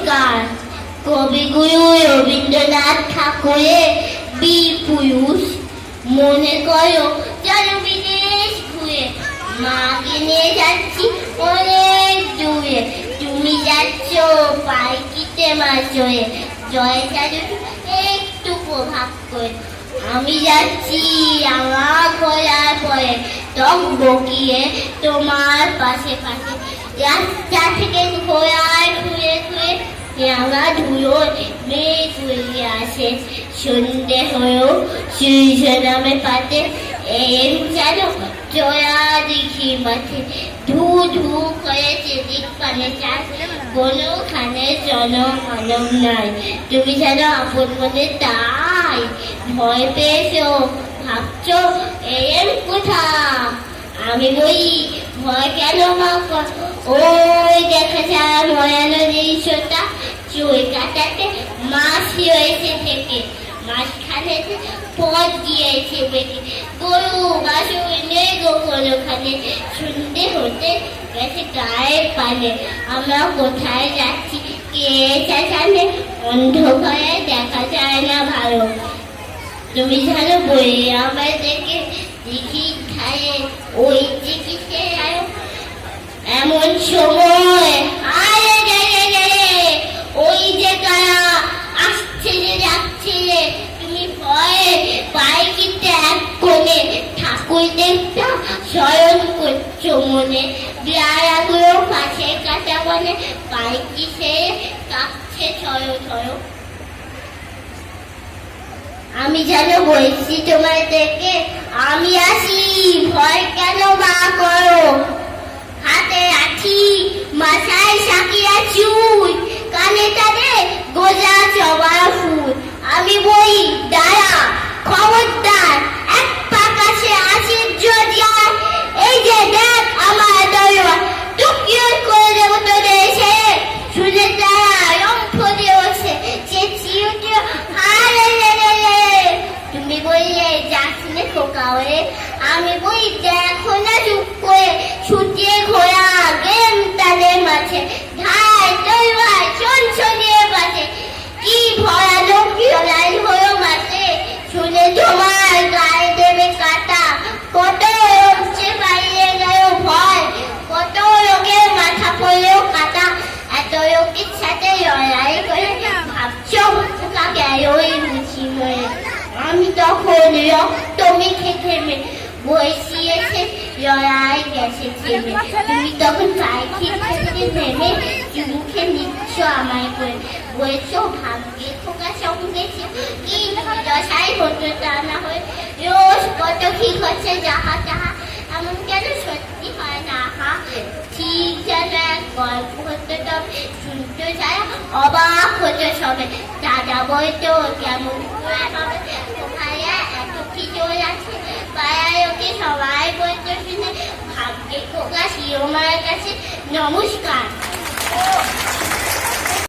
নমস্কার। কবিগুরু রবীন্দ্রনাথ ঠাকুরের বীরপুরুষ মনে করো যেন বিদেশ ঘুরে মাকে নিয়ে যাচ্ছি অনেক দূরে। তুমি যাচ্ছ পাইকিতে মাঝে জয় চালু একটু প্রভাব করে। আমি যাচ্ছি আমার ঘোড়ার পরে টক বকিয়ে তোমার পাশে পাশে। রাস্তা থেকে ঘোড়ায় ঘুরে ঘুরে রাঙা ধুলো মেঘ উড়িয়ে আসে। সন্ধে হয়েও সূর্য নামে পাতে এম যেন চোরা দেখি মাঠে ধু ধু করেছে দিক পানে চাষ কোনোখানে জনমানব নাই। তুমি যেন আপন মনে তাই ভয় পেয়েছো ভাবছো এম কোথা। আমি বলি ভয় কেন মা ওই দেখা যায় ভয়ানো দৃশ্যটা চুই কাটাতে মাছ রয়েছে থেকে মাঝখানে পথ গিয়েছে বেঁকে গরু বাসু নেই গো কোনোখানে। শুনতে হতে গেছে গায়ে পানে আমরা কোথায় যাচ্ছি কে জানে অন্ধকারে দেখা যায় না ভালো। তুমি জানো বই আমার দেখে দেখি ধারে ওই চিকিৎসে এমন সময় আরে ওই যে কারা আসছে যে যাচ্ছে যে তুমি ভয়ে পায়ে কিনতে এক কোণে ঠাকুর দেবতা স্মরণ করছো মনে। বিয়ারাগুলো পাশে কাটা বলে পায়ে কিসে কাঁপছে ছয় ছয়। আমি যেন বলছি তোমার দেখে আমি আসি ভয় কেন মা করো। হাতে আছি মাথায় সাকিয়া চুল কানে তাদের গোজা জবা ফুল। আমি বই দাঁড়া খবরদার এক পা কাছে আসি যদি এই যে দেখ আমার দরবার টুকিও করে দেবো তোদের এসে। শুনে তারা রম্ফ দেওয়াছে চেঁচিয়ে উঠে হারে তুমি বললে যাস নে খোকা হয়ে। আমি বই দেখো না চুপ করে ছুটে ঘোড়া গেম তাদের মাঝে ধায় তৈবার চঞ্চলিয়ে বাজে কি ভয়ানক লড়াই হলো মাঠে। শুনে তোমার গায়ে দেবে কাটা কত রোগছে বাইরে গেল ভয় কত রোগের মাথা পড়লেও কাটা। এত রোগের সাথে লড়াই করে ভাবছো পোকা গেলই বুঝি হয়ে। আমি তখন রক্ত মেখে থেমে বসিয়েছে লড়াই গেছে থেমে। তুমি তখন পাইকি থেকে নেমে মুখে নিচ্ছ আমায় করে বলছো ভাগ্যে খোকা সঙ্গে কি দশাই হতো তা না হয়ে রোজ কত কি হচ্ছে যাহা তাহা এমন কেন সত্যি হয় না হা। ঠিক যেন এক গল্প হতো তবে শুনতে যায় অবাক হতো সবে। দাদা বলতো কেমন করে হবে কোথায় এত কি জোর আছে পাড়ায় ওকে সবাই বলতো শুনে ভাগ্যে খোকা শিরোমার কাছে নমস্কার।